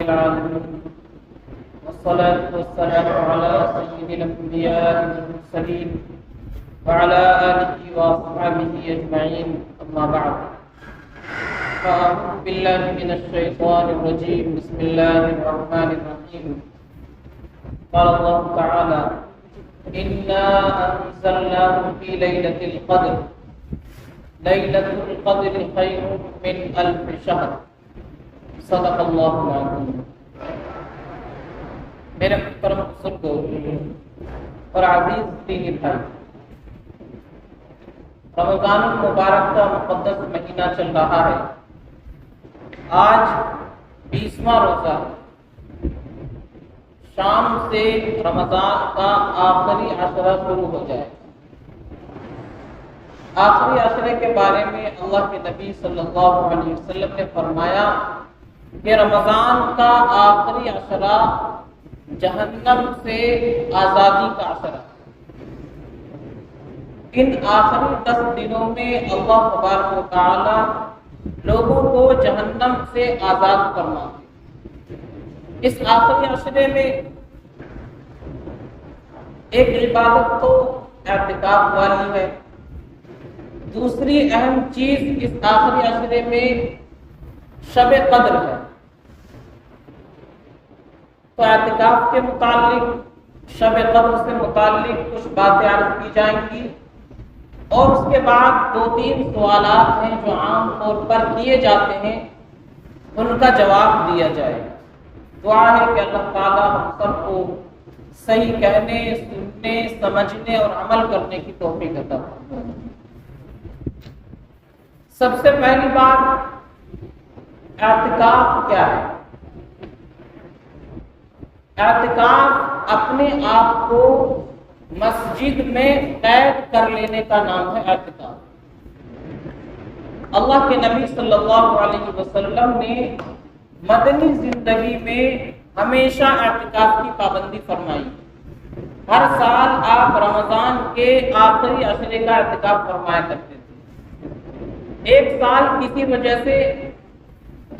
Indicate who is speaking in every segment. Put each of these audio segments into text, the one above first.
Speaker 1: العالمين والصلاة والسلام على سيد الأنبياء والمرسلين وعلى آله وأصحابه أجمعين أما بعد فأعوذ بالله من الشيطان الرجيم بسم الله الرحمن الرحيم قال الله تعالى إنا أنزلناه في ليلة القدر ليلة القدر خير من ألف شهر صدق اللہ العظیم۔ میرے محترم بزرگوں اور عزیز دینی بھائی، رمضان المبارک کا مقدس مہینہ چل رہا ہے۔ آج 20واں روزہ، شام سے رمضان کا آخری عشرہ شروع ہو جائے۔ آخری عشرے کے بارے میں اللہ کے نبی صلی اللہ علیہ وسلم نے فرمایا کہ رمضان کا آخری عشرہ جہنم سے آزادی کا عشرہ۔ ان آخری 10 دنوں میں اللہ تبارک و تعالی لوگوں کو جہنم سے آزاد فرماتے۔ اس آخری عشرے میں ایک عبادت تو اعتکاف والی ہے، دوسری اہم چیز اس آخری عشرے میں شب قدر ہے۔ تو اعتکاف کے متعلق، شب قدر سے متعلق کچھ باتیں عرض کی جائیں گی، اور اس کے بعد 2-3 سوالات ہیں جو عام طور پر کیے جاتے ہیں، ان کا جواب دیا جائے۔ دعا ہے کہ اللہ تعالیٰ ہم سب کو صحیح کہنے، سننے، سمجھنے اور عمل کرنے کی توفیق عطا فرمائے۔ سب سے پہلی بات، اعتکاف کیا ہے؟ اعتکاف اپنے آپ کو مسجد میں قید کر لینے کا نام ہے اعتکاف۔ اللہ کے نبی صلی اللہ علیہ وسلم نے مدنی زندگی میں ہمیشہ اعتکاف کی پابندی فرمائی۔ ہر سال آپ رمضان کے آخری عشرے کا اعتکاف فرمایا کرتے تھے۔ ایک سال کسی وجہ سے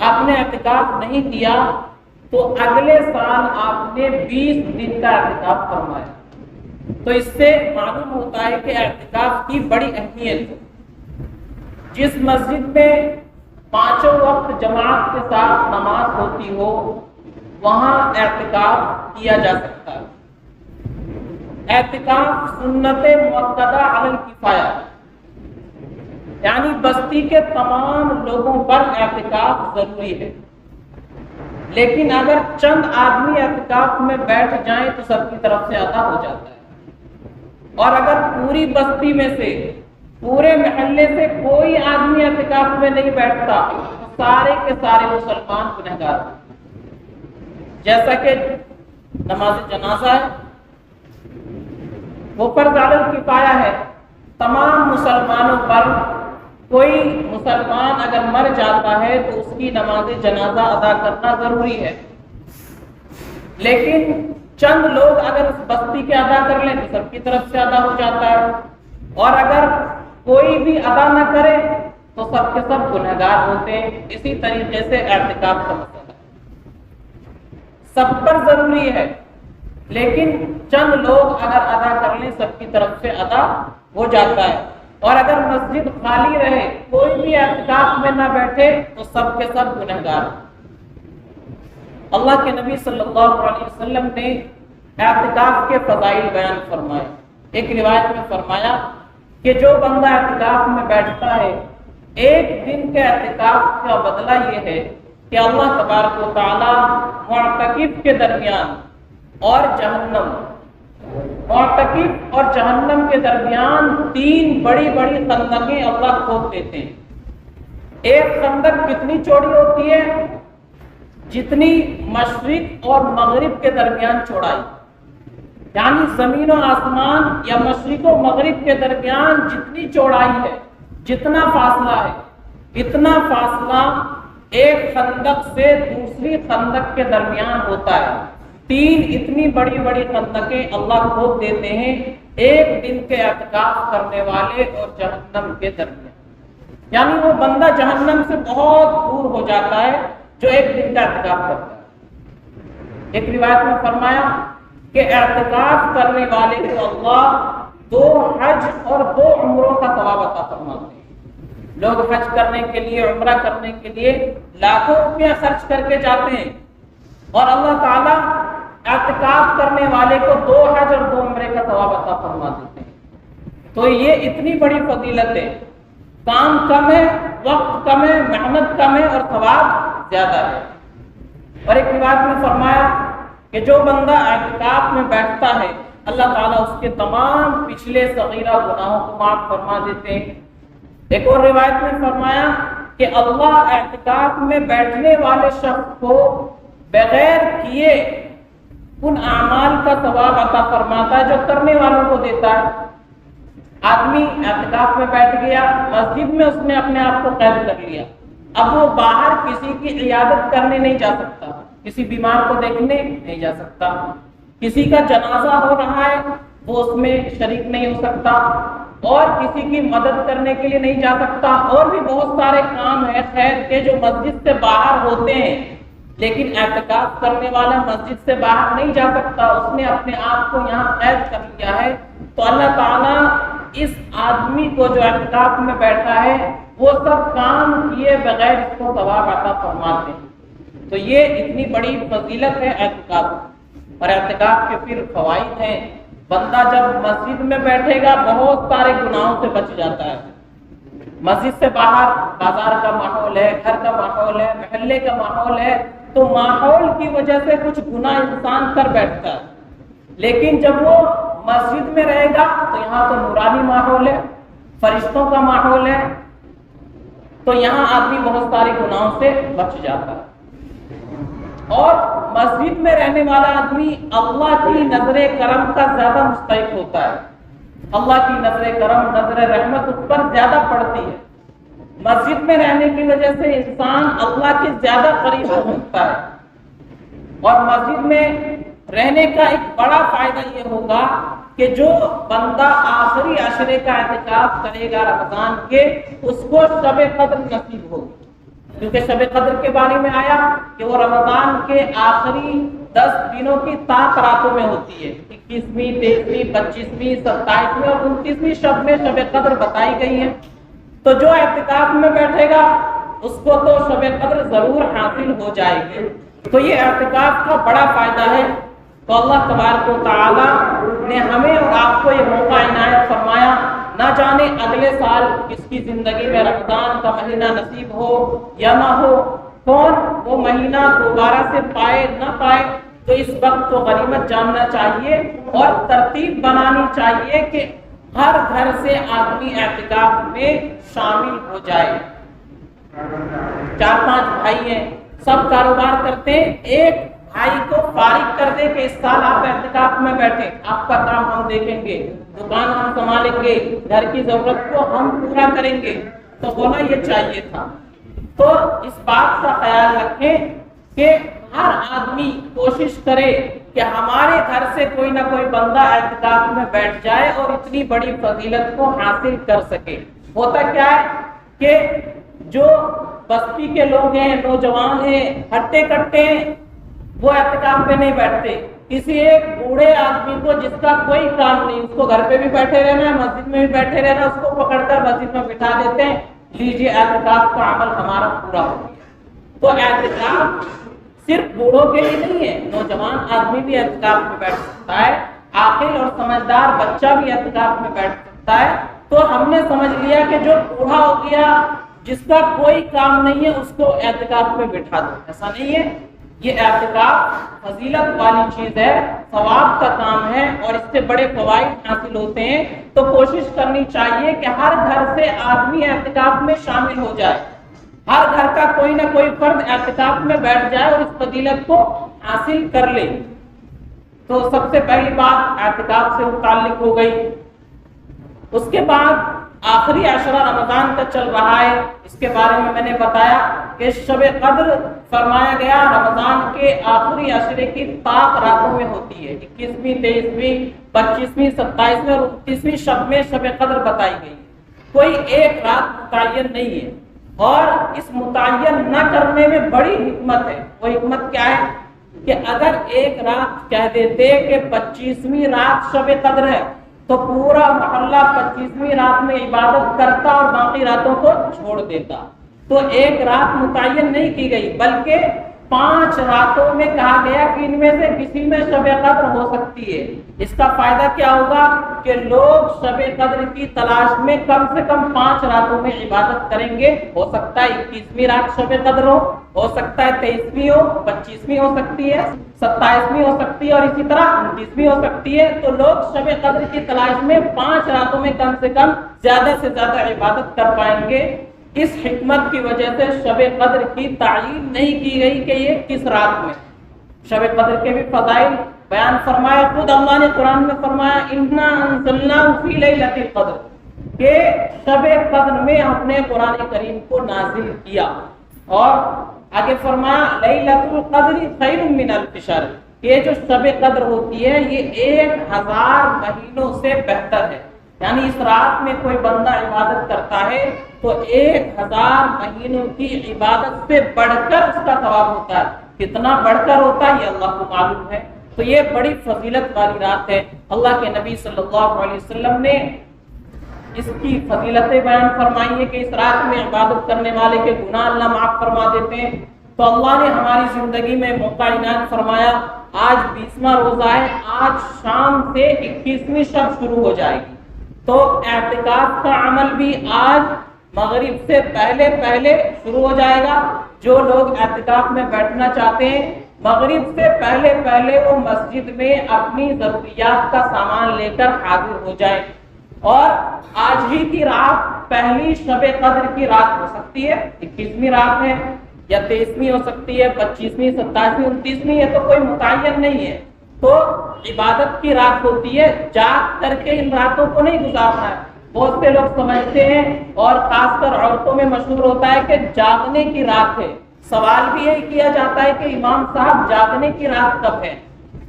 Speaker 1: آپ نے اعتکاف نہیں کیا تو اگلے سال آپ نے 20 دن کا اعتکاف فرمایا۔ تو اس سے معلوم ہوتا ہے کہ اعتکاف کی بڑی اہمیت ہے۔ جس مسجد میں 5 وقت جماعت کے ساتھ نماز ہوتی ہو، وہاں اعتکاف کیا جا سکتا ہے۔ اعتکاف سنت مؤکدہ علی الکفایہ، یعنی بستی کے تمام لوگوں پر اعتکاف ضروری ہے، لیکن اگر چند آدمی اعتکاف میں بیٹھ جائیں تو سب کی طرف سے ادا ہو جاتا ہے۔ اور اگر پوری بستی میں سے، پورے محلے سے کوئی آدمی اعتکاف میں نہیں بیٹھتا تو سارے کے سارے مسلمان گنہگار ہیں۔ جیسا کہ نماز جنازہ ہے، وہ فرض علی الکفایہ ہے، تمام مسلمانوں پر کوئی مسلمان اگر مر جاتا ہے تو اس کی نماز جنازہ ادا کرنا ضروری ہے، لیکن چند لوگ اگر اس بستی کے ادا کر لیں تو سب کی طرف سے ادا ہو جاتا ہے، اور اگر کوئی بھی ادا نہ کرے تو سب کے سب گنہگار ہوتے ہیں۔ اسی طریقے سے اعتکاف کا مسئلہ سب پر ضروری ہے، لیکن چند لوگ اگر ادا کر لیں سب کی طرف سے ادا ہو جاتا ہے۔ اور اگر مسجد خالی رہے، کوئی بھی اعتکاف میں نہ بیٹھے تو سب کے سب گنہگار۔ اللہ کے نبی صلی اللہ علیہ وسلم نے اعتکاف کے فضائل بیان فرمائے۔ ایک روایت میں فرمایا کہ جو بندہ اعتکاف میں بیٹھتا ہے، 1 دن کے اعتکاف کا بدلہ یہ ہے کہ اللہ تبارک و تعالی معتکف کے درمیان اور معتکف اور جہنم کے درمیان 3 بڑی بڑی خندقیں اللہ کھود دیتے ہیں۔ ایک خندق کتنی چوڑی ہوتی ہے؟ جتنی مشرق اور مغرب کے درمیان چوڑائی، یعنی زمین و آسمان یا مشرق و مغرب کے درمیان جتنی چوڑائی ہے، جتنا فاصلہ ہے، اتنا فاصلہ ایک خندق سے دوسری خندق کے درمیان ہوتا ہے۔ 3 اتنی بڑی بڑی خندقیں اللہ کھود دیتے ہیں 1 دن کے اعتکاف کرنے والے اور جہنم کے درمیان، یعنی وہ بندہ جہنم سے بہت دور ہو جاتا ہے جو 1 دن کا اعتکاف کرتا ہے۔ ایک روایت میں فرمایا کہ اعتکاف کرنے والے کو اللہ 2 حج اور 2 عمروں کا ثواب عطا فرماتے ہیں۔ لوگ حج کرنے کے لیے، عمرہ کرنے کے لیے لاکھوں روپیہ خرچ کر کے جاتے ہیں، اور اللہ تعالیٰ اعتکاف کرنے والے کو 2 حج اور 2 عمرے کا ثواب عطا فرما دیتے ہیں۔ تو یہ اتنی بڑی فضیلت ہے، کام کم ہے، وقت کم ہے، محنت کم ہے اور ثواب زیادہ ہے۔ اور ایک روایت میں فرمایا کہ جو بندہ اعتکاف میں بیٹھتا ہے اللہ تعالیٰ اس کے تمام پچھلے صغیرہ گناہوں کو معاف فرما دیتے ہیں۔ ایک اور روایت میں فرمایا کہ اللہ اعتکاف میں بیٹھنے والے شخص کو بغیر کیے ان اعمال کا ثواب عطا فرماتا ہے جو کرنے والوں کو دیتا ہے۔ آدمی اعتکاف میں بیٹھ گیا، مسجد میں اس نے اپنے آپ کو قید کر لیا، اب وہ باہر کسی کی عیادت کرنے نہیں جا سکتا، کسی بیمار کو دیکھنے نہیں جا سکتا، کسی کا جنازہ ہو رہا ہے وہ اس میں شریک نہیں ہو سکتا، اور کسی کی مدد کرنے کے لیے نہیں جا سکتا، اور بھی بہت سارے کام ہیں خیر کے جو مسجد سے باہر ہوتے ہیں، لیکن اعتکاف کرنے والا مسجد سے باہر نہیں جا سکتا، اس نے اپنے آپ کو یہاں قید کر لیا ہے۔ تو اللہ تعالیٰ اس آدمی کو جو اعتکاف میں بیٹھا ہے وہ سب کام کیے بغیر اس کو ثواب عطا فرماتے ہیں۔ تو یہ اتنی بڑی فضیلت ہے اعتکاف، اور اعتکاف کے پھر فوائد ہیں۔ بندہ جب مسجد میں بیٹھے گا بہت سارے گناہوں سے بچ جاتا ہے۔ مسجد سے باہر بازار کا ماحول ہے، گھر کا ماحول ہے، محلے کا ماحول ہے، تو ماحول کی وجہ سے کچھ گناہ انسان کر بیٹھتا ہے، لیکن جب وہ مسجد میں رہے گا تو یہاں تو نورانی ماحول ہے، فرشتوں کا ماحول ہے، تو یہاں آدمی بہت سارے گناہوں سے بچ جاتا ہے۔ اور مسجد میں رہنے والا آدمی اللہ کی نظر کرم کا زیادہ مستحق ہوتا ہے، اللہ کی نظر کرم، نظر رحمت اس پر زیادہ پڑتی ہے۔ مسجد میں رہنے کی وجہ سے انسان اللہ کے زیادہ قریب ہو سکتا ہے۔ اور مسجد میں رہنے کا ایک بڑا فائدہ یہ ہوگا کہ جو بندہ آخری عشرے کا اعتکاف کرے گا رمضان کے، اس کو شب قدر نصیب ہوگی، کیونکہ شب قدر کے بارے میں آیا کہ وہ رمضان کے آخری 10 دنوں کی طاق راتوں میں ہوتی ہے، 21ویں، 23ویں، 25ویں، 27ویں اور 29ویں شب میں شب قدر بتائی گئی ہے۔ تو جو اعتکاف میں بیٹھے گا اس کو تو شب قدر ضرور حاصل ہو جائے گی۔ تو یہ اعتکاف کا بڑا فائدہ ہے۔ تو اللہ تبارک و تعالی نے ہمیں اور آپ کو یہ موقع عنایت فرمایا، نہ جانے اگلے سال کس کی زندگی میں رمضان کا مہینہ نصیب ہو یا نہ ہو، کون وہ مہینہ دوبارہ سے پائے نہ پائے۔ تو اس وقت تو غنیمت جاننا چاہیے اور ترتیب بنانی چاہیے کہ ہر گھر سے آدمی اعتکاف میں شامل ہو جائے۔ 4-5 بھائی ہیں، سب کاروبار کرتے ہیں، ایک بھائی کو فارغ کر دے کہ اس سال آپ اعتکاف میں بیٹھیں، آپ کا کام ہم دیکھیں گے، دکان ہم سنبھالیں گے، گھر کی ضرورت کو ہم پورا کریں گے، تو ہونا یہ چاہیے تھا۔ تو اس بات کا خیال رکھیں کہ ہر آدمی کوشش کرے کہ ہمارے گھر سے کوئی نہ کوئی بندہ اعتکاف میں بیٹھ جائے اور اتنی بڑی فضیلت کو حاصل کر سکے۔ ہوتا کیا ہے کہ جو بستی کے لوگ ہیں، نوجوان ہیں، ہٹے کٹے ہیں، وہ اعتکاف میں نہیں بیٹھتے۔ کسی ایک بوڑھے آدمی کو جس کا کوئی کام نہیں، اس کو گھر پہ بھی بیٹھے رہنا ہے، مسجد میں بھی بیٹھے رہنا، اس کو پکڑ کر مسجد میں بٹھا دیتے ہیں، لیجیے اعتکاف کا عمل ہمارا پورا ہو گیا۔ تو اعتکاف صرف بوڑھوں کے لیے نہیں ہے، نوجوان آدمی بھی اعتکاف میں بیٹھ سکتا ہے، عاقل اور سمجھدار بچہ بھی اعتکاف میں بیٹھ سکتا ہے۔ تو ہم نے سمجھ لیا کہ جو بوڑھا ہو گیا، جس کا کوئی کام نہیں ہے، اس کو اعتکاف میں بٹھا دو، ایسا نہیں ہے۔ یہ اعتکاف فضیلت والی چیز ہے، ثواب کا کام ہے، اور اس سے بڑے فوائد حاصل ہوتے ہیں۔ تو کوشش کرنی چاہیے کہ ہر گھر سے آدمی اعتکاف میں شامل ہو جائے، ہر گھر کا کوئی نہ کوئی فرد اعتکاف میں بیٹھ جائے اور اس فضیلت کو حاصل کر لے۔ تو سب سے پہلی بات اعتکاف سے متعلق ہو گئی۔ اس کے بعد آخری عشرہ رمضان کا چل رہا ہے، اس کے بارے میں نے بتایا کہ شب قدر فرمایا گیا رمضان کے آخری عشرے کی طاق راتوں میں ہوتی ہے، 21ویں، 23ویں، 25ویں، 27ویں اور 29ویں شب میں شب قدر بتائی گئی۔ کوئی ایک رات متعین نہیں ہے، اور اس متعین نہ کرنے میں بڑی حکمت ہے۔ وہ حکمت کیا ہے کہ اگر ایک رات کہہ دیتے کہ 25ویں رات شب قدر ہے تو پورا محلہ 25ویں رات میں عبادت کرتا اور باقی راتوں کو چھوڑ دیتا۔ تو ایک رات متعین نہیں کی گئی بلکہ 5 راتوں میں کہا گیا کہ ان میں سے کسی میں شب قدر ہو سکتی ہے۔ اس کا فائدہ کیا ہوگا کہ لوگ شب قدر کی تلاش میں کم سے کم 5 راتوں میں عبادت کریں گے۔ ہو سکتا ہے 21ویں رات شب قدر ہو سکتا ہے 23ویں ہو، 25ویں ہو سکتی ہے، 27ویں ہو سکتی ہے اور اسی طرح 29ویں ہو سکتی ہے۔ تو لوگ شب قدر کی تلاش میں 5 راتوں میں کم سے کم زیادہ سے زیادہ عبادت کر پائیں گے۔ اس حکمت کی وجہ سے شب قدر کی تعین نہیں کی گئی کہ یہ کس رات میں۔ شب قدر کے بھی فضائل بیان فرمایا، خود اللہ نے قرآن میں فرمایا اِنَّا أَنزَلْنَاهُ فِي لَيْلَةِ الْقَدْرِ کہ شب قدر میں ہم نے قرآن کریم کو نازل کیا، اور آگے فرمایا لَيْلَةُ الْقَدْرِ خَيْرٌ مِّنَ أَلْفِ شَهْرٍ کہ جو شب قدر ہوتی ہے یہ 1000 مہینوں سے بہتر ہے۔ یعنی اس رات میں کوئی بندہ عبادت کرتا ہے تو 1000 مہینوں کی عبادت سے بڑھ کر اس کا ثواب ہوتا ہے۔ کتنا بڑھ کر ہوتا ہے یہ اللہ کو معلوم ہے۔ تو یہ بڑی فضیلت والی رات ہے۔ اللہ کے نبی صلی اللہ علیہ وسلم نے اس کی فضیلتیں بیان فرمائی ہے کہ اس رات میں عبادت کرنے والے کے گناہ اللہ معاف فرما دیتے ہیں۔ تو اللہ نے ہماری زندگی میں موقع عنایت فرمایا، آج 20واں روزہ ہے، آج شام سے 21ویں شب شروع ہو جائے گی۔ تو اعتکاف کا عمل بھی آج مغرب سے پہلے شروع ہو جائے گا۔ جو لوگ اعتکاف میں بیٹھنا چاہتے ہیں مغرب سے پہلے وہ مسجد میں اپنی ضروریات کا سامان لے کر حاضر ہو جائیں، اور آج ہی کی رات پہلی شب قدر کی رات ہو سکتی ہے، 21ویں رات ہے یا 23ویں ہو سکتی ہے، 25ویں، 27ویں، 29ویں، یہ تو کوئی متعین نہیں ہے۔ تو عبادت کی رات ہوتی ہے، جاگ کر کے ان راتوں کو نہیں گزارنا ہے۔ بہت سے لوگ سمجھتے ہیں اور خاص کر عورتوں میں مشہور ہوتا ہے کہ جاگنے کی رات ہے۔ سوال بھی یہی کیا جاتا ہے کہ امام صاحب جاگنے کی رات کب ہے؟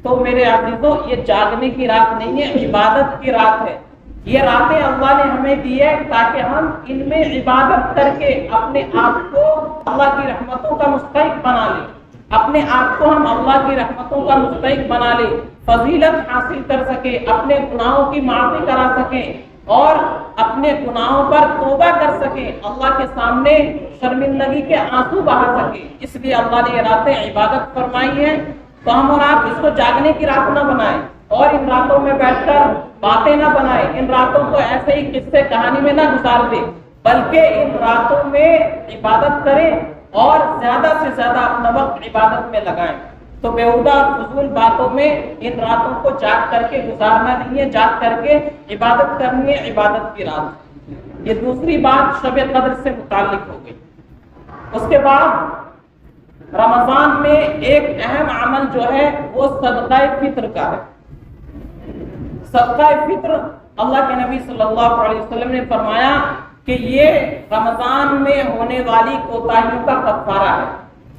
Speaker 1: تو میرے عزیزوں یہ جاگنے کی رات نہیں ہے، عبادت کی رات ہے۔ یہ راتیں اللہ نے ہمیں دی ہے تاکہ ہم ان میں عبادت کر کے اپنے آپ کو اللہ کی رحمتوں کا مستحق بنا لیں، اپنے آپ کو ہم اللہ کی رحمتوں کا مستحق بنا لیں، فضیلت حاصل کر سکیں، اپنے گناہوں کی معافی کرا سکیں اور اپنے گناہوں پر توبہ کر سکیں، اللہ کے سامنے شرمندگی کے آنسو بہا سکیں۔ اس لیے اللہ نے یہ راتیں عبادت فرمائی ہیں۔ تو ہم اور آپ اس کو جاگنے کی رات نہ بنائیں اور ان راتوں میں بیٹھ کر باتیں نہ بنائیں، ان راتوں کو ایسے ہی قصے کہانی میں نہ گزار دیں، بلکہ ان راتوں میں عبادت کریں اور زیادہ سے زیادہ اپنا وقت عبادت میں لگائیں۔ تو بیہودہ اور فضول باتوں میں ان راتوں کو جاگ کر کے گزارنا نہیں ہے، جاگ کر کے عبادت کرنی ہے، عبادت کی رات۔ یہ دوسری بات شب قدر سے متعلق ہو گئی۔ اس کے بعد رمضان میں ایک اہم عمل جو ہے وہ صدقہ فطر کا ہے۔ صدقہ فطر اللہ کے نبی صلی اللہ علیہ وسلم نے فرمایا کہ یہ رمضان میں ہونے والی کوتاہیوں کا کفارہ ہے۔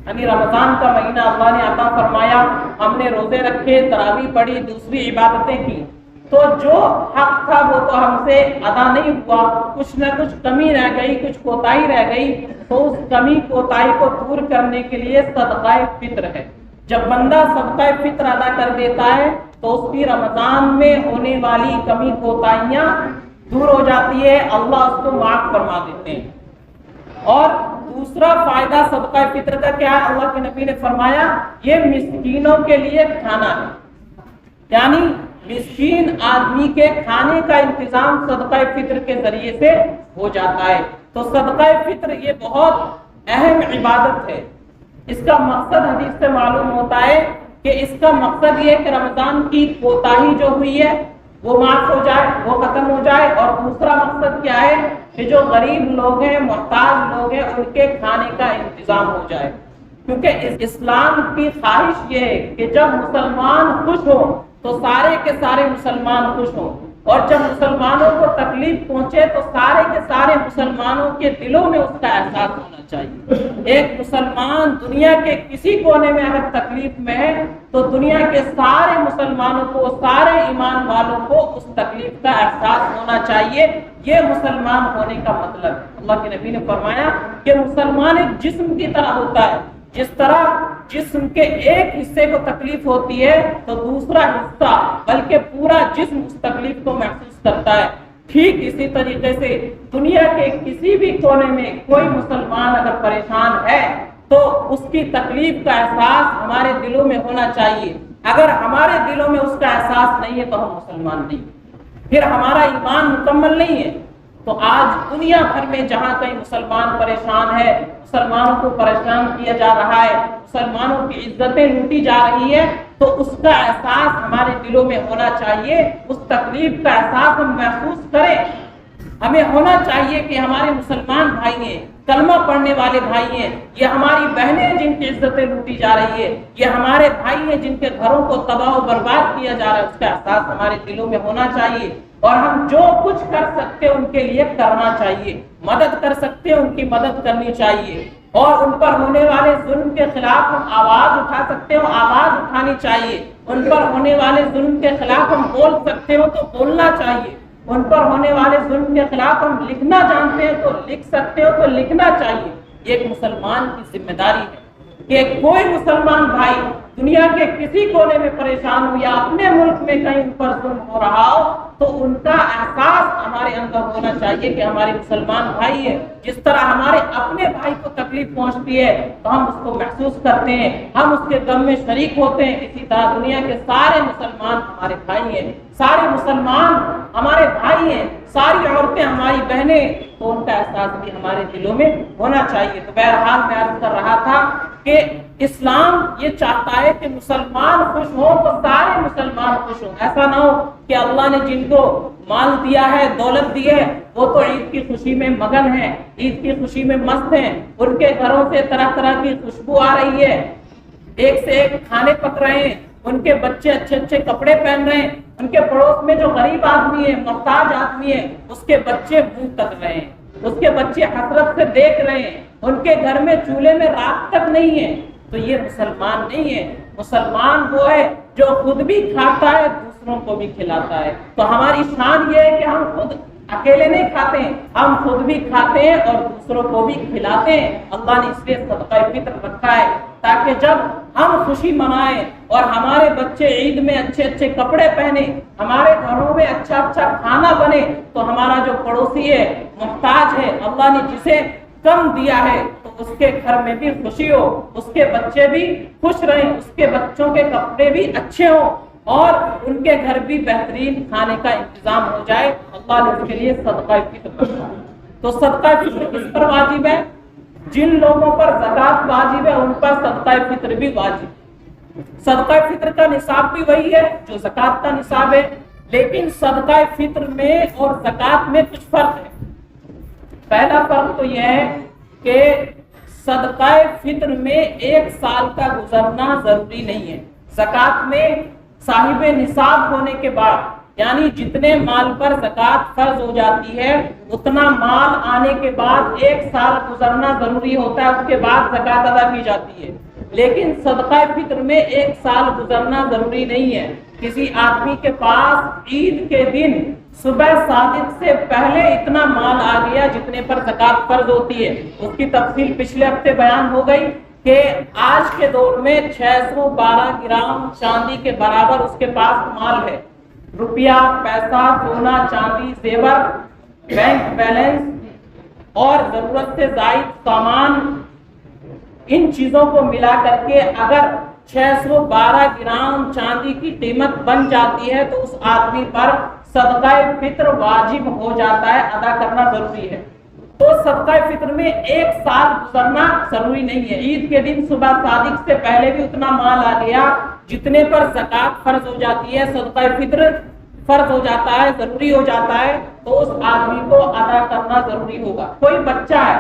Speaker 1: یعنی رمضان کا مہینہ اللہ نے عطا فرمایا، ہم نے روزے رکھے، تراویح پڑھی، دوسری عبادتیں کی، تو جو حق تھا وہ تو ہم سے ادا نہیں ہوا، کچھ نہ کچھ کمی رہ گئی، کچھ کوتاہی رہ گئی، تو اس کمی کوتاہی کو دور کرنے کے لیے صدقہ فطر ہے۔ جب بندہ صدقہ فطر ادا کر دیتا ہے تو اس کی رمضان میں ہونے والی کمی کوتاہیاں دور ہو جاتی ہے، اللہ اس کو معاف فرما دیتے ہیں۔ اور دوسرا فائدہ صدقہ فطر کا کیا ہے؟ اللہ کے نبی نے فرمایا یہ مسکینوں کے لیے کھانا ہے، یعنی مسکین آدمی کے کھانے کا انتظام صدقہ فطر کے ذریعے سے ہو جاتا ہے۔ تو صدقہ فطر یہ بہت اہم عبادت ہے۔ اس کا مقصد حدیث سے معلوم ہوتا ہے کہ اس کا مقصد یہ ہے کہ رمضان کی کوتاہی جو ہوئی ہے وہ معاف ہو جائے، وہ ختم ہو جائے، اور دوسرا مقصد کیا ہے کہ جو غریب لوگ ہیں، محتاج لوگ ہیں، ان کے کھانے کا انتظام ہو جائے۔ کیونکہ اسلام کی خواہش یہ ہے کہ جب مسلمان خوش ہو تو سارے کے سارے مسلمان خوش ہوں، اور جب مسلمانوں کو تکلیف پہنچے تو سارے کے سارے مسلمانوں کے دلوں میں اس کا احساس ہونا چاہیے۔ ایک مسلمان دنیا کے کسی کونے میں اگر تکلیف میں ہے تو دنیا کے سارے مسلمانوں کو، سارے ایمان والوں کو اس تکلیف کا احساس ہونا چاہیے۔ یہ مسلمان ہونے کا مطلب ہے۔ اللہ کے نبی نے فرمایا کہ مسلمان ایک جسم کی طرح ہوتا ہے، جس طرح جسم کے ایک حصے کو تکلیف ہوتی ہے تو دوسرا حصہ بلکہ پورا جسم اس تکلیف کو محسوس کرتا ہے، ٹھیک اسی طریقے سے دنیا کے کسی بھی کونے میں کوئی مسلمان اگر پریشان ہے تو اس کی تکلیف کا احساس ہمارے دلوں میں ہونا چاہیے۔ اگر ہمارے دلوں میں اس کا احساس نہیں ہے تو ہم مسلمان نہیں، پھر ہمارا ایمان مکمل نہیں ہے۔ تو آج دنیا بھر میں جہاں کہیں مسلمان پریشان ہے، مسلمانوں کو پریشان کیا جا رہا ہے، مسلمانوں کی عزتیں لوٹی جا رہی ہے، تو اس کا احساس ہمارے دلوں میں ہونا چاہیے، اس تکلیف کا احساس ہم محسوس کریں۔ ہمیں ہونا چاہیے کہ ہمارے مسلمان بھائی ہیں، کلمہ پڑھنے والے بھائی ہیں، یہ ہماری بہنیں جن کی عزتیں لوٹی جا رہی ہے، یہ ہمارے بھائی ہیں جن کے گھروں کو تباہ و برباد کیا جا رہا ہے، اس کا احساس ہمارے دلوں میں ہونا چاہیے، اور ہم جو کچھ کر سکتے ہیں ان کے لیے کرنا چاہیے، مدد کر سکتے ہیں ان کی مدد کرنی چاہیے، اور ان پر ہونے والے ظلم کے خلاف ہم آواز اٹھا سکتے ہو، آواز اٹھانی چاہیے، ان پر ہونے والے ظلم کے خلاف ہم بول سکتے ہو تو بولنا چاہیے، ان پر ہونے والے ظلم کے خلاف ہم لکھنا جانتے ہیں تو لکھ سکتے ہو تو لکھنا چاہیے۔ یہ ایک مسلمان کی ذمہ داری ہے کہ کوئی مسلمان بھائی دنیا کے کسی کونے میں پریشان ہو یا اپنے ملک میں کہیں ان پر ظلم ہو رہا ہو تو ان کا احساس ہمارے اندر ہونا چاہیے کہ ہمارے مسلمان بھائی ہیں، جس طرح ہمارے اپنے بھائی کو تکلیف پہنچتی ہے تو ہم اس کو محسوس کرتے ہیں، ہم اس کے غم میں شریک ہوتے ہیں، اسی طرح دنیا کے سارے مسلمان ہمارے بھائی ہیں، سارے مسلمان ہمارے بھائی ہیں، ساری عورتیں ہماری بہنیں، تو ان کا احساس بھی ہمارے دلوں میں ہونا چاہیے۔ تو بہرحال میں عرض کر رہا تھا کہ اسلام یہ چاہتا ہے کہ مسلمان خوش ہوں تو سارے مسلمان خوش ہوں، ایسا نہ ہو کہ اللہ نے جن کو مال دیا ہے، دولت دی ہے، وہ تو عید کی خوشی میں مگن ہیں، عید کی خوشی میں مست ہیں، ان کے گھروں سے طرح طرح کی خوشبو آ رہی ہے، ایک سے ایک کھانے پک رہے ہیں، ان کے بچے اچھے اچھے کپڑے پہن رہے ہیں، ان کے پڑوس میں جو غریب آدمی ہے، محتاج آدمی ہے، اس کے بچے منہ تک رہے ہیں، اس کے بچے حسرت سے دیکھ رہے ہیں، ان کے گھر میں چولہے میں راکھ تک نہیں ہے، تو یہ مسلمان نہیں ہے۔ مسلمان وہ ہے جو خود بھی کھاتا ہے، دوسروں کو بھی کھلاتا ہے۔ تو ہماری شان یہ ہے کہ ہم خود اکیلے نہیں کھاتے ہیں، ہم خود بھی کھاتے ہیں اور دوسروں کو بھی کھلاتے ہیں۔ اللہ نے اس لیے صدقہ فطر رکھا ہے تاکہ جب ہم خوشی منائیں اور ہمارے بچے عید میں اچھے اچھے کپڑے پہنے، ہمارے گھروں میں اچھا اچھا کھانا بنے، تو ہمارا جو پڑوسی ہے، محتاج ہے، اللہ نے جسے کم دیا ہے تو اس کے گھر میں بھی خوشی ہو، اس کے بچے بھی خوش رہیں، اس کے بچوں کے کپڑے بھی اچھے ہوں اور ان کے گھر بھی بہترین کھانے کا انتظام ہو جائے۔ اللہ نے اس کے لیے صدقہ فطر رکھا۔ تو صدقہ فطر کس پر واجب ہے؟ جن لوگوں پر زکوٰۃ واجب ہے ان پر صدقہ فطر بھی واجب ہے۔ صدقہ فطر کا نصاب بھی وہی ہے جو زکوٰۃ کا نصاب ہے، لیکن صدقہ فطر میں اور زکوٰۃ میں کچھ فرق ہے۔ پہلا فرق تو یہ ہے کہ صدقہ فطر میں 1 سال کا گزرنا ضروری نہیں ہے۔ زکوٰۃ میں صاحب نصاب ہونے کے بعد یعنی جتنے مال پر زکوٰۃ فرض ہو جاتی ہے اتنا مال آنے کے بعد 1 سال گزرنا ضروری ہوتا ہے، اس کے بعد زکوٰۃ ادا کی جاتی ہے۔ لیکن صدقہ فطر میں 1 سال گزرنا ضروری نہیں ہے۔ کسی آدمی کے پاس عید کے دن صبح صادق سے پہلے اتنا مال آ گیا جتنے پر زکوٰۃ فرض ہوتی ہے، اس کی تفصیل پچھلے ہفتے بیان ہو گئی کہ آج کے دور میں 612 گرام چاندی کے برابر اس کے پاس مال ہے، روپیہ، پیسہ، سونا، چاندی، زیور، بینک بیلنس اور ضرورت سے زائد سامان، ان چیزوں کو ملا کر کے اگر 612 گرام چاندی کی قیمت بن جاتی ہے تو اس آدمی پر صدقہ فطر واجب ہو جاتا ہے، ادا کرنا ضروری ہے۔ تو صدقہ فطر میں 1 سال گزرنا ضروری نہیں ہے۔ عید کے دن صبح صادق سے پہلے بھی اتنا مال آ گیا جتنے پر زکوٰۃ فرض ہو جاتی ہے، صدقہ فطر فرض ہو جاتا ہے، ضروری ہو جاتا ہے، تو اس آدمی کو ادا کرنا ضروری ہوگا۔ کوئی بچہ ہے،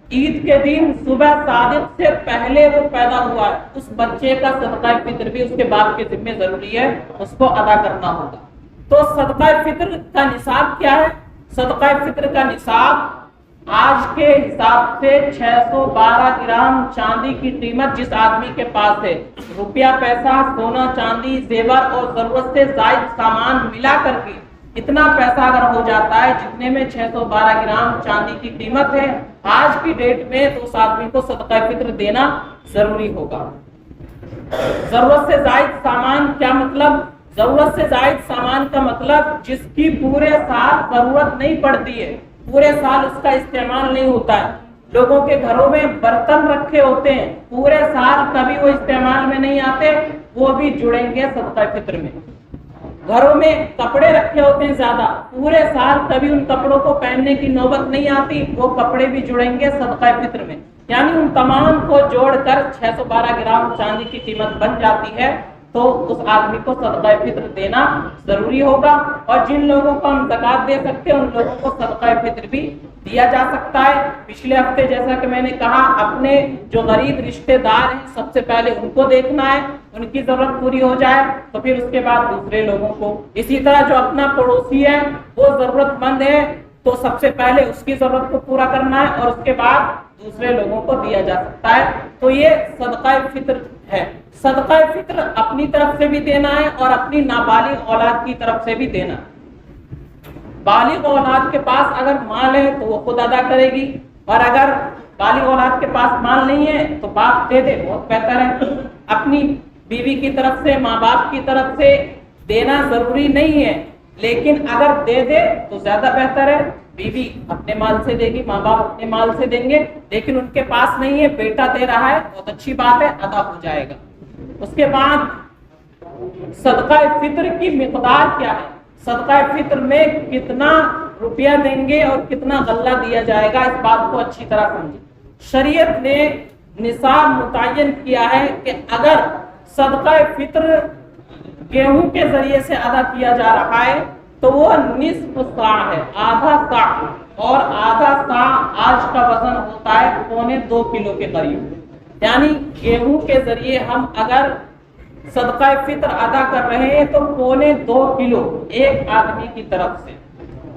Speaker 1: عید کے دن صبح صادق سے پہلے وہ پیدا ہوا ہے، اس بچے کا صدقہ فطر بھی اس کے باپ کے ذمہ ضروری ہے، اس کو ادا کرنا ہوگا۔ تو صدقہ فطر کا نصاب کیا ہے؟ صدقہ فطر کا نصاب آج کے حساب سے 612 گرام چاندی کی قیمت جس آدمی کے پاس ہے، روپیہ، پیسہ، سونا، چاندی، زیور اور ضرورت سے زائد سامان ملا کر کے اتنا پیسہ اگر ہو جاتا ہے جتنے میں 612 گرام چاندی کی قیمت ہے آج کی ڈیٹ میں، تو اس آدمی کو صدقہ فطر دینا ضروری ہوگا۔ ضرورت سے زائد سامان کیا مطلب؟ ضرورت سے زائد سامان کا مطلب جس کی پورے سال ضرورت نہیں پڑتی ہے، پورے سال اس کا استعمال نہیں ہوتا ہے۔ لوگوں کے گھروں میں برتن رکھے ہوتے ہیں، پورے سال کبھی وہ استعمال میں نہیں آتے، وہ بھی جڑیں گے صدقہ فطر میں۔ گھروں میں کپڑے رکھے ہوتے ہیں زیادہ، پورے سال کبھی ان کپڑوں کو پہننے کی نوبت نہیں آتی، وہ کپڑے بھی جڑیں گے صدقہ فطر میں۔ یعنی ان تمام کو جوڑ کر 612 گرام چاندی کی قیمت بن جاتی ہے، تو اس آدمی کو صدقہ فطر دینا ضروری ہوگا۔ اور جن لوگوں کو ہم زکوٰۃ دے سکتے ہیں ان لوگوں کو صدقہ فطر بھی دیا جا سکتا ہے۔ پچھلے ہفتے جیسا کہ میں نے کہا، اپنے جو غریب رشتہ دار ہیں سب سے پہلے ان کو دیکھنا ہے، ان کی ضرورت پوری ہو جائے تو پھر اس کے بعد دوسرے لوگوں کو۔ اسی طرح جو اپنا پڑوسی ہے وہ ضرورت مند ہے تو سب سے پہلے اس کی ضرورت کو پورا کرنا ہے اور اس کے بعد دوسرے لوگوں کو دیا جا سکتا ہے۔ تو یہ صدقہ فطر ہے۔ صدقہ فطر اپنی طرف سے بھی دینا ہے اور اپنی نابالغ اولاد کی طرف سے بھی دینا ہے۔ بالغ اولاد کے پاس اگر مال ہے تو وہ خود ادا کرے گی، اور اگر بالغ اولاد کے پاس مال نہیں ہے تو باپ دے دے، بہت بہتر ہے۔ اپنی بیوی کی طرف سے، ماں باپ کی طرف سے دینا ضروری نہیں ہے، لیکن اگر دے دے تو زیادہ بہتر ہے۔ بیوی اپنے مال سے دے گی، ماں باپ اپنے مال سے دیں گے، لیکن ان کے پاس نہیں ہے، بیٹا دے رہا ہے، بہت اچھی بات ہے، ادا ہو جائے گا۔ اس کے بعد صدقہ فطر کی مقدار کیا ہے؟ صدقہ فطر میں کتنا روپیہ دیں گے اور کتنا غلہ دیا جائے گا، اس بات کو اچھی طرح سمجھیں۔ شریعت نے نصاب متعین کیا ہے کہ اگر صدقہ فطر گیہوں کے ذریعے سے ادا کیا جا رہا ہے تو وہ نصف صاع ہے، آدھا صاع، اور آدھا صاع آج کا وزن ہوتا ہے 2.25 کلو کے قریب۔ یعنی گیہوں کے ذریعے ہم اگر صدقہ فطر ادا کر رہے ہیں تو 2.25 کلو ایک آدمی کی طرف سے،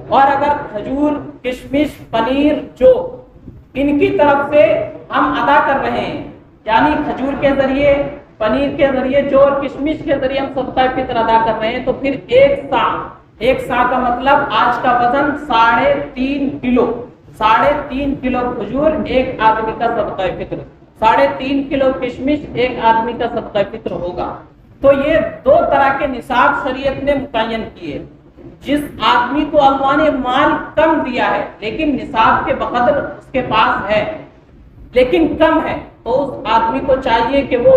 Speaker 1: اور اگر کھجور، کشمش، پنیر جو ان کی طرف سے ہم ادا کر رہے ہیں، یعنی کھجور کے ذریعے، پنیر کے ذریعے جو، اور کشمش کے ذریعے ہم صدقہ فطر ادا کر رہے ہیں، تو پھر ایک سا کا مطلب آج کا وزن 3.5 کلو، 3.5 کلو کھجور ایک آدمی کا صدقہ فطر، 3.5 کلو کشمش ایک آدمی کا صدقہ فطر ہوگا۔ تو یہ دو طرح کے نصاب شریعت نے متعین کیے۔ جس آدمی کو اللہ نے مال کم دیا ہے لیکن نصاب کے بقدر اس کے پاس ہے لیکن کم ہے، تو اس آدمی کو چاہیے کہ وہ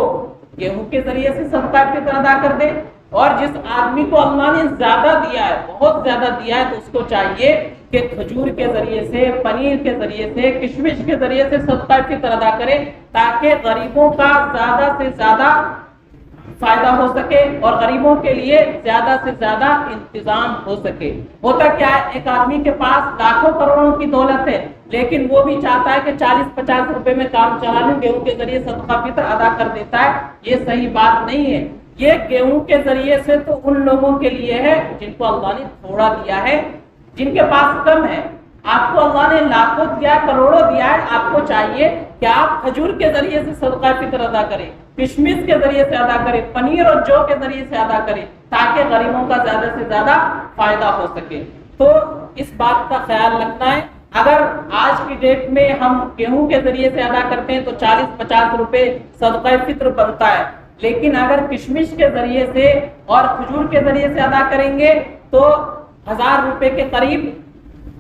Speaker 1: گیہوں کے ذریعے سے صدقہ فطر ادا کر دے، اور جس آدمی کو اللہ نے زیادہ دیا ہے، بہت زیادہ دیا ہے، تو اس کو چاہیے کہ کھجور کے ذریعے سے، پنیر کے ذریعے سے، کشمش کے ذریعے سے صدقہ فطر ادا کرے، تاکہ غریبوں کا زیادہ سے زیادہ فائدہ ہو سکے اور غریبوں کے لیے زیادہ سے زیادہ انتظام ہو سکے۔ ہوتا کیا ہے، ایک آدمی کے پاس لاکھوں کروڑوں کی دولت ہے لیکن وہ بھی چاہتا ہے کہ 40-50 روپے میں کام چلا لوں، گیہوں کے ذریعے صدقہ فطر ادا کر دیتا ہے۔ یہ صحیح بات نہیں ہے۔ یہ گیہوں کے ذریعے سے تو ان لوگوں کے لیے ہے جن کو اللہ نے تھوڑا دیا ہے، جن کے پاس کم ہے۔ آپ کو اللہ نے لاکھوں دیا، کروڑوں دیا ہے، آپ کو چاہیے کہ آپ کھجور کے ذریعے سے صدقہ فطر ادا کریں، کشمش کے ذریعے سے ادا کریں، پنیر اور جو کے ذریعے سے ادا کریں، تاکہ غریبوں کا زیادہ سے زیادہ فائدہ ہو سکے۔ تو اس بات کا خیال رکھنا ہے۔ اگر آج کی ڈیٹ میں ہم گیہوں کے ذریعے سے ادا کرتے ہیں تو 40-50 روپے صدقہ فطر بنتا ہے، لیکن اگر کشمش کے ذریعے سے اور کھجور کے ذریعے سے ادا کریں گے تو 1000 روپے کے قریب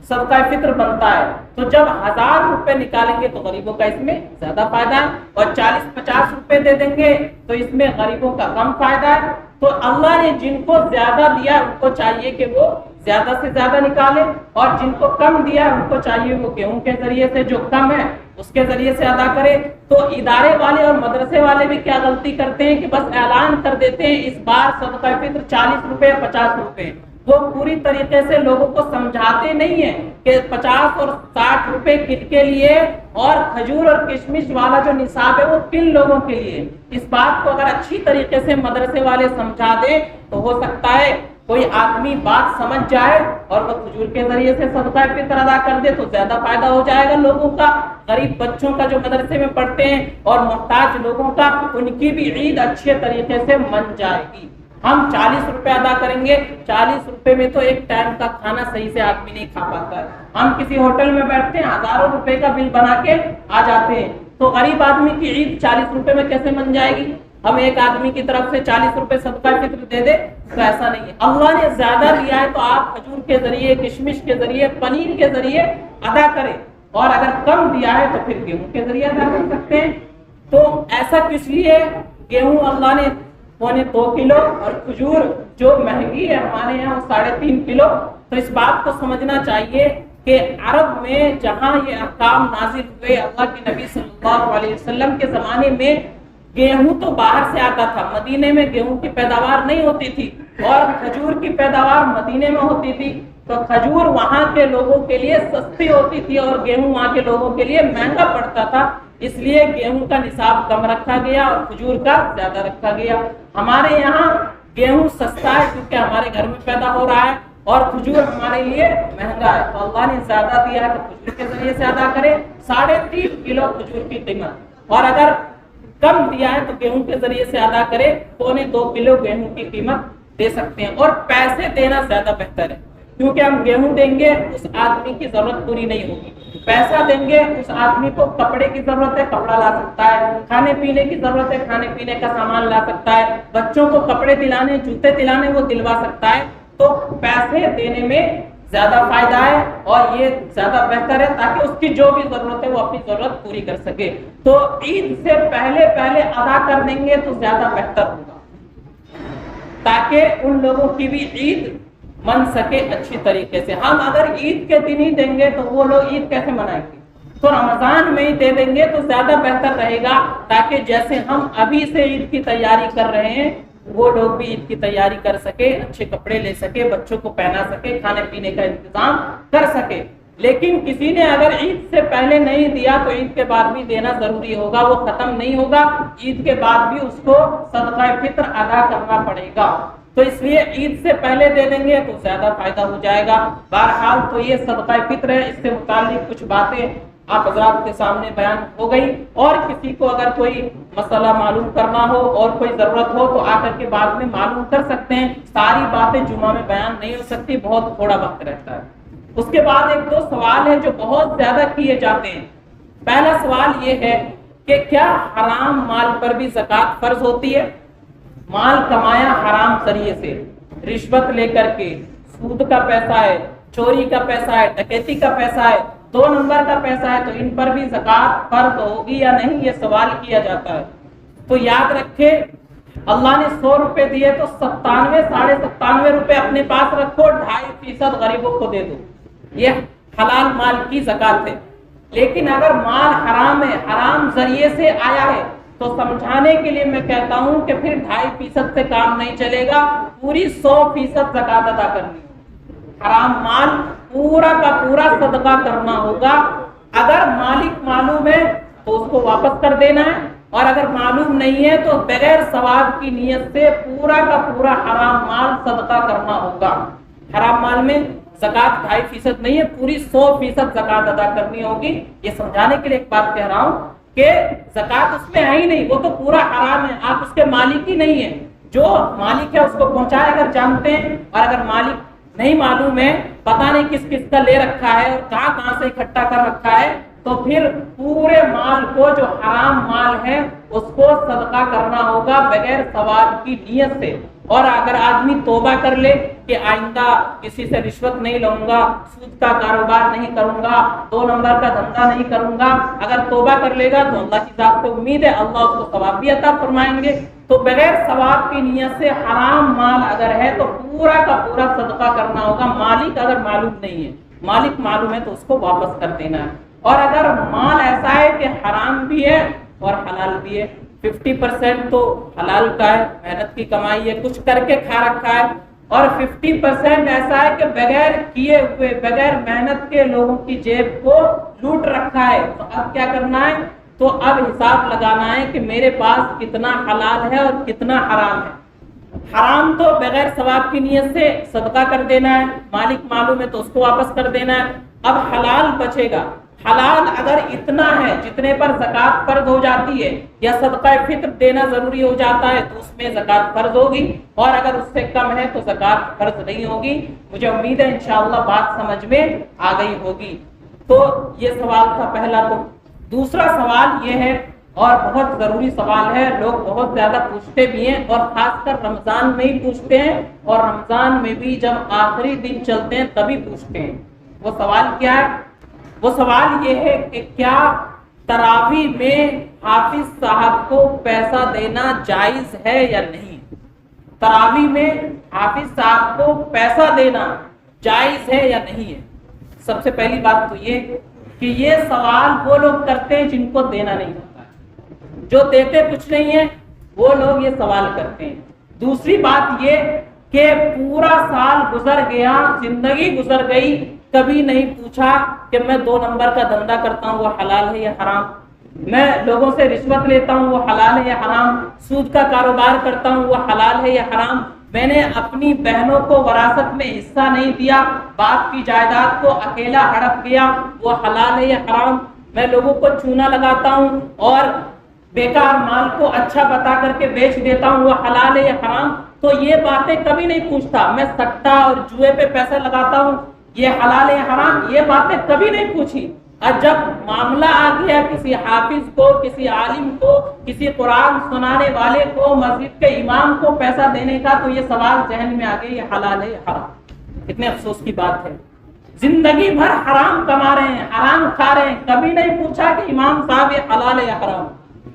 Speaker 1: صدقہ فطر بنتا ہے۔ تو جب 1000 روپے نکالیں گے تو غریبوں کا اس میں زیادہ فائدہ ہے، اور 40-50 روپے دے دیں گے تو اس میں غریبوں کا کم فائدہ ہے۔ تو اللہ نے جن کو زیادہ دیا ان کو چاہیے کہ وہ زیادہ سے زیادہ نکالے، اور جن کو کم دیا ان کو چاہیے وہ گیہوں کے ذریعے سے جو کم ہے اس کے ذریعے سے ادا کرے۔ تو ادارے والے اور مدرسے والے بھی کیا غلطی کرتے ہیں کہ بس اعلان کر دیتے ہیں اس بار صدقہ فطر 40 روپے 50 روپے، وہ پوری طریقے سے لوگوں کو سمجھاتے نہیں ہیں کہ 50 اور 60 روپے کن کے لیے، اور کھجور اور کشمش والا جو نصاب ہے وہ کن لوگوں کے لیے۔ اس بات کو اگر اچھی طریقے سے مدرسے والے سمجھا دیں تو ہو سکتا ہے کوئی آدمی بات سمجھ جائے اور وہ کھجور کے ذریعے سے صدقہ فطر ادا کر دے تو زیادہ فائدہ ہو جائے گا لوگوں کا، غریب بچوں کا جو مدرسے میں پڑھتے ہیں، اور محتاج لوگوں کا، ان کی بھی عید اچھے طریقے سے من جائے گی۔ ہم 40 روپے ادا کریں گے، 40 روپے میں تو ایک ٹائم کا کھانا صحیح سے آدمی نہیں کھا پاتا ہے۔ ہم کسی ہوٹل میں بیٹھتے ہیں، ہزاروں روپے کا بل بنا کے آ جاتے ہیں، تو غریب آدمی کی عید 40 روپے میں کیسے بن جائے گی؟ ہم ایک آدمی کی طرف سے 40 روپے صدقہ فطر دے دے تو ایسا نہیں ہے. اللہ نے زیادہ دیا ہے تو آپ کھجور کے ذریعے، کشمش کے ذریعے، پنیر کے ذریعے ادا کریں، اور اگر کم دیا ہے تو پھر گیہوں کے ذریعے ادا کر سکتے ہیں. تو ایسا کس لیے؟ گیہوں اللہ نے 2.25 کلو اور کھجور جو مہنگی ہے ہمارے یہاں وہ 3.5 کلو. تو اس بات کو سمجھنا چاہیے کہ عرب میں جہاں یہ احکام نازل ہوئے اللہ کے نبی صلی اللہ علیہ وسلم کے زمانے میں گیہوں تو باہر سے آتا تھا، مدینے میں گیہوں کی پیداوار نہیں ہوتی تھی اور کھجور کی پیداوار مدینے میں ہوتی تھی. تو کھجور وہاں کے لوگوں کے لیے سستی ہوتی تھی اور گیہوں وہاں کے لوگوں کے لیے مہنگا پڑتا تھا، اس لیے گیہوں کا نصاب کم رکھا گیا اور کھجور کا زیادہ رکھا گیا. ہمارے یہاں گیہوں سستا ہے کیونکہ ہمارے گھر میں پیدا ہو رہا ہے اور کھجور ہمارے لیے مہنگا ہے. تو اللہ نے زیادہ دیا ہے کہ کھجور کے ذریعے سے ادا کرے. 3.5 کلو کھجور کی قیمت، اور اگر کم دیا ہے تو گیہوں کے ذریعے سے ادا کرے. 2.25 کلو گیہوں کی قیمت دے سکتے ہیں. اور پیسے دینا زیادہ بہتر ہے کیونکہ ہم گیہوں دیں گے اس آدمی کی ضرورت پوری نہیں ہوگی. پیسہ دیں گے اس آدمی کو کپڑے کی ضرورت ہے، کپڑا لا سکتا ہے. کھانے پینے کی ضرورت ہے، کھانے پینے کا سامان لا سکتا ہے. بچوں کو کپڑے دلانے، جوتے دلانے وہ دلوا سکتا ہے. تو پیسے دینے میں زیادہ فائدہ ہے اور یہ زیادہ بہتر ہے تاکہ اس کی جو بھی ضرورت ہے وہ اپنی ضرورت پوری کر سکے. تو عید سے پہلے ادا کر دیں گے تو زیادہ بہتر ہوگا تاکہ ان لوگوں کی بھی عید من سکے اچھی طریقے سے. ہم اگر عید کے دن ہی دیں گے تو وہ لوگ عید کیسے منائیں گے؟ تو رمضان میں ہی دے دیں گے تو زیادہ بہتر رہے گا تاکہ جیسے ہم ابھی سے عید کی تیاری کر رہے ہیں وہ لوگ بھی عید کی تیاری کر سکے، اچھے کپڑے لے سکے، بچوں کو پہنا سکے، کھانے پینے کا انتظام کر سکے. لیکن کسی نے اگر عید سے پہلے نہیں دیا تو عید کے بعد بھی دینا ضروری ہوگا، وہ ختم نہیں ہوگا. عید کے بعد بھی اس کو صدقہ فطر ادا کرنا پڑے گا. تو اس لیے عید سے پہلے دے دیں گے تو زیادہ فائدہ ہو جائے گا. بہرحال تو یہ صدقہ فطر ہے، اس سے متعلق کچھ باتیں آپ حضرات کے سامنے بیان ہو گئی. اور کسی کو اگر کوئی مسئلہ معلوم کرنا ہو اور کوئی ضرورت ہو تو آ کر کے بعد میں معلوم کر سکتے ہیں. ساری باتیں جمعہ میں بیان نہیں ہو سکتی، بہت تھوڑا وقت رہتا ہے. اس کے بعد 1-2 سوال ہیں جو بہت زیادہ کیے جاتے ہیں. پہلا سوال یہ ہے کہ کیا حرام مال پر بھی زکوٰۃ فرض ہوتی ہے؟ مال کمایا حرام ذریعے سے، رشوت لے کر کے، سود کا پیسہ ہے، چوری کا پیسہ ہے، ڈکیتی کا پیسہ ہے، 2 نمبر کا پیسہ ہے، تو ان پر بھی زکوٰۃ فرض ہوگی یا نہیں، یہ سوال کیا جاتا ہے. تو یاد رکھے اللہ نے 100 روپے دیے تو 97.97 روپے اپنے پاس رکھو، 2.5% غریبوں کو دے دو. یہ حلال مال کی زکوٰۃ ہے. لیکن اگر مال حرام ہے، حرام ذریعے سے آیا ہے تو سمجھانے کے لیے میں کہتا ہوں کہ پھر 2.5% سے کام نہیں چلے گا، پوری 100% زکوٰۃ ادا کرنی. حرام مال پورا کا پورا صدقہ کرنا ہوگا. اگر مالک معلوم ہے تو اس کو واپس کر دینا ہے، اور اگر معلوم نہیں ہے تو بغیر ثواب کی نیت سے پورا کا پورا حرام مال صدقہ کرنا ہوگا. حرام مال میں زکوٰۃ 2.5% نہیں ہے، پوری 100% زکوٰۃ ادا کرنی ہوگی. یہ سمجھانے کے لیے ایک بات کہہ رہا ہوں کہ زکوٰۃ اس میں ہے ہی نہیں، وہ تو پورا حرام ہے، آپ اس کے مالک ہی نہیں ہیں. جو مالک ہے اس کو پہنچائے اگر جانتے ہیں، اور اگر مالک نہیں معلوم ہے، پتہ نہیں کس کس کا لے رکھا ہے اور کہاں سے اکٹھا کر رکھا ہے، تو پھر پورے مال کو جو حرام مال ہے اس کو صدقہ کرنا ہوگا بغیر ثواب کی نیت سے. اور اگر آدمی توبہ کر لے کہ آئندہ کسی سے رشوت نہیں لوں گا، سود کا کاروبار نہیں کروں گا، 2 نمبر کا دھندا نہیں کروں گا، اگر توبہ کر لے گا تو اللہ کی ذات سے امید ہے اللہ اس کو ثواب بھی عطا فرمائیں گے. تو بغیر ثواب کی نیت سے حرام مال اگر ہے تو پورا کا پورا صدقہ کرنا ہوگا. مالک اگر معلوم نہیں ہے، مالک معلوم ہے تو اس کو واپس کر دینا ہے. اور اگر مال ایسا ہے کہ حرام بھی ہے اور حلال بھی ہے، 50% تو حلال کا ہے، محنت کی کمائی ہے، کچھ کر کے کھا رکھا ہے، اور 50% ایسا ہے کہ بغیر کیے ہوئے، بغیر محنت کے لوگوں کی جیب کو لوٹ رکھا ہے. تو اب کیا کرنا ہے؟ تو اب حساب لگانا ہے کہ میرے پاس کتنا حلال ہے اور کتنا حرام ہے. حرام تو بغیر ثواب کی نیت سے صدقہ کر دینا ہے، مالک معلوم ہے تو اس کو واپس کر دینا ہے. اب حلال بچے گا. حلال اگر اتنا ہے جتنے پر زکوٰۃ فرض ہو جاتی ہے یا صدقہ فطر دینا ضروری ہو جاتا ہے تو اس میں زکوٰۃ فرض ہوگی، اور اگر اس سے کم ہے تو زکوٰۃ فرض نہیں ہوگی. مجھے امید ہے انشاءاللہ بات سمجھ میں آ گئی ہوگی. تو یہ سوال تھا پہلا. تو دوسرا سوال یہ ہے اور بہت ضروری سوال ہے، لوگ بہت زیادہ پوچھتے بھی ہیں اور خاص کر رمضان میں ہی پوچھتے ہیں، اور رمضان میں بھی جب آخری دن چلتے ہیں تبھی پوچھتے ہیں۔ وہ سوال کیا ہے؟ وہ سوال یہ ہے کہ کیا تراویح میں حافظ صاحب کو پیسہ دینا جائز ہے یا نہیں؟ تراویح میں حافظ صاحب کو پیسہ دینا جائز ہے یا نہیں ہے؟ سب سے پہلی بات تو یہ کہ یہ سوال وہ لوگ کرتے ہیں جن کو دینا نہیں ہوتا ہے، جو دیتے کچھ نہیں ہے وہ لوگ یہ سوال کرتے ہیں۔ دوسری بات یہ کہ پورا سال گزر گیا، زندگی گزر گئی، کبھی نہیں پوچھا کہ میں 2 نمبر کا دھندا کرتا ہوں وہ حلال ہے یا حرام، میں لوگوں سے رشوت لیتا ہوں وہ حلال ہے یا حرام، سود کا کاروبار کرتا ہوں وہ حلال ہے یا حرام، میں نے اپنی بہنوں کو وراثت میں حصہ نہیں دیا، باپ کی جائیداد کو اکیلا ہڑپ گیا وہ حلال ہے یا حرام، میں لوگوں کو چونا لگاتا ہوں اور بیکار مال کو اچھا بتا کر کے بیچ دیتا ہوں وہ حلال ہے یا حرام، تو یہ باتیں کبھی نہیں پوچھتا۔ میں سٹا اور جوئے پہ پیسہ لگاتا ہوں یہ حلال ہے یا حرام، یہ باتیں کبھی نہیں پوچھی۔ اور جب معاملہ آ گیا کسی حافظ کو، کسی عالم کو، کسی قرآن سنانے والے کو، مسجد کے امام کو پیسہ دینے کا، تو یہ سوال ذہن میں آ گیا یہ حلال ہے یا حرام۔ کتنے افسوس کی بات ہے، زندگی بھر حرام کما رہے ہیں، حرام کھا رہے ہیں، کبھی نہیں پوچھا کہ امام صاحب یہ حلال ہے یا حرام۔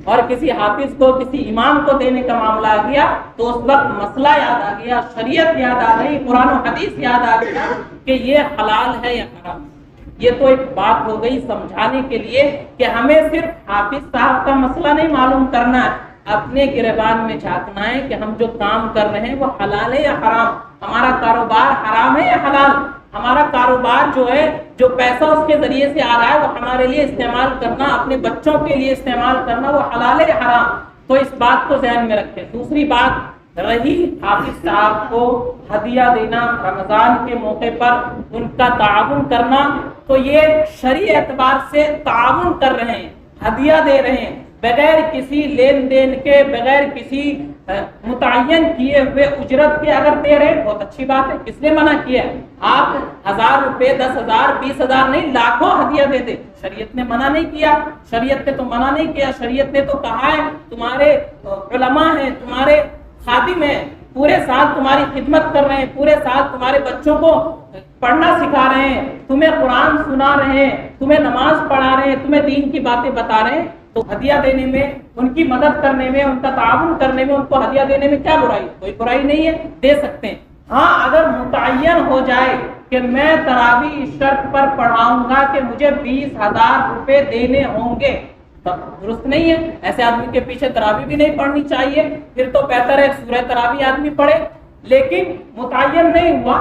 Speaker 1: اور کسی حافظ کو، کسی امام کو دینے کا معاملہ آ گیا تو اس وقت مسئلہ یاد آ گیا، شریعت یاد آ گئی، قرآن و حدیث یاد آ گیا کہ یہ حلال ہے یا حرام۔ یہ تو ایک بات ہو گئی سمجھانے کے لیے کہ ہمیں صرف حافظ صاحب کا مسئلہ نہیں معلوم کرنا ہے، اپنے گریبان میں جھانکنا ہے کہ ہم جو کام کر رہے ہیں وہ حلال ہے یا حرام، ہمارا کاروبار حرام ہے یا حلال، ہمارا کاروبار جو ہے، جو پیسہ اس کے ذریعے سے آ رہا ہے وہ ہمارے لیے استعمال کرنا، اپنے بچوں کے لیے استعمال کرنا وہ حلال ہے یا حرام۔ تو اس بات کو ذہن میں رکھیں۔ دوسری بات رہی حافظ صاحب کو ہدیہ دینا، رمضان کے موقع پر ان کا تعاون کرنا، تو یہ شرعی اعتبار سے تعاون کر رہے ہیں، ہدیہ دے رہے ہیں، بغیر کسی لین دین کے، بغیر کسی متعین کیے ہوئے اجرت کے اگر دے رہے ہیں بہت اچھی بات ہے۔ کس نے منع کیا ہے؟ آپ 1000 روپے، 10,000، 20,000 نہیں، لاکھوں ہدیہ دے دیں، شریعت نے منع نہیں کیا، شریعت نے تو منع نہیں کیا، شریعت نے تو کہا ہے تمہارے علماء ہیں، تمہارے خادم ہیں، پورے سال تمہاری خدمت کر رہے ہیں، پورے سال تمہارے بچوں کو پڑھنا سکھا رہے ہیں، تمہیں قرآن سنا رہے ہیں، تمہیں نماز پڑھا رہے ہیں، تمہیں دین کی باتیں بتا رہے ہیں، تو ہدیہ دینے میں، ان کی مدد کرنے میں، ان کا تعاون کرنے میں، ان کو ہدیہ دینے میں کیا برائی؟ کوئی برائی نہیں ہے، دے سکتے ہیں۔ ہاں اگر متعین ہو جائے کہ میں تراویح اس شرط پر پڑھاؤں گا کہ مجھے 20,000 روپے دینے ہوں گے، تب درست نہیں ہے، ایسے آدمی کے پیچھے تراویح بھی نہیں پڑھنی چاہیے، پھر تو بہتر ہے سورہ تراویح آدمی پڑھے۔ لیکن متعین نہیں ہوا،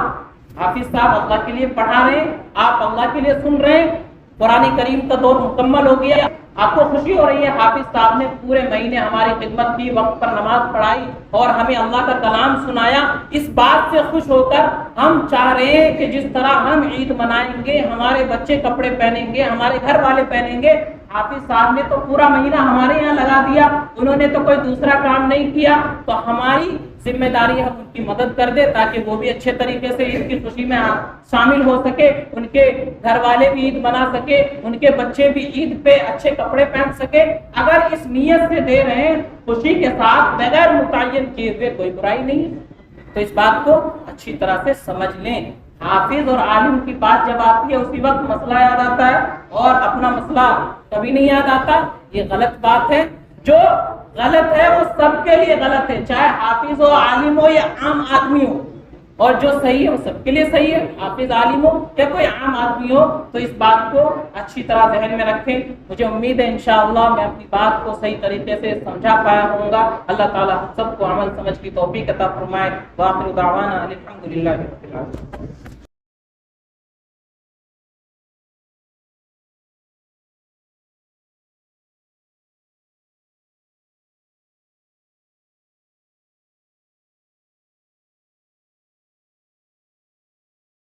Speaker 1: حافظ صاحب اللہ کے لیے پڑھا رہے ہیں، آپ اللہ کے لیے سن رہے ہیں، قرآن کریم کا دور مکمل ہو گیا، آپ کو خوشی ہو رہی ہے حافظ صاحب نے پورے مہینے ہماری خدمت کی، وقت پر نماز پڑھائی اور ہمیں اللہ کا کلام سنایا، اس بات سے خوش ہو کر ہم چاہ رہے ہیں کہ جس طرح ہم عید منائیں گے، ہمارے بچے کپڑے پہنیں گے، ہمارے گھر والے پہنیں گے، حافظ صاحب نے تو پورا مہینہ ہمارے یہاں لگا دیا، انہوں نے تو کوئی دوسرا کام نہیں کیا، تو ہماری ذمہ داری ہے ہم ان کی مدد کر دے تاکہ وہ بھی اچھے طریقے سے عید کی خوشی میں شامل ہو سکے، ان کے گھر والے بھی عید منا سکے، ان کے بچے بھی عید پہ اچھے کپڑے پہن سکے۔ اگر اس نیت سے دے رہے ہیں خوشی کے ساتھ، بغیر متعین کیے ہوئے، کوئی برائی نہیں ہے، تو اس بات کو اچھی طرح سے سمجھ لیں۔ حافظ اور عالم کی بات جب آتی ہے اسی وقت مسئلہ یاد آتا ہے اور اپنا مسئلہ کبھی نہیں یاد آتا، یہ غلط بات ہے۔ جو غلط ہے وہ سب کے لیے غلط ہے، چاہے حافظ ہو، عالم ہو یا عام آدمی ہو، اور جو صحیح ہے وہ سب کے لیے صحیح ہے، حافظ عالم ہو یا کوئی عام آدمی ہو۔ تو اس بات کو اچھی طرح ذہن میں رکھیں۔ مجھے امید ہے انشاءاللہ میں اپنی بات کو صحیح طریقے سے سمجھا پایا ہوں گا۔ اللہ تعالی ہم سب کو عمل سمجھ کی توفیق عطا فرمائے۔ وآخر دعوانا الحمدللہ رب العالمین۔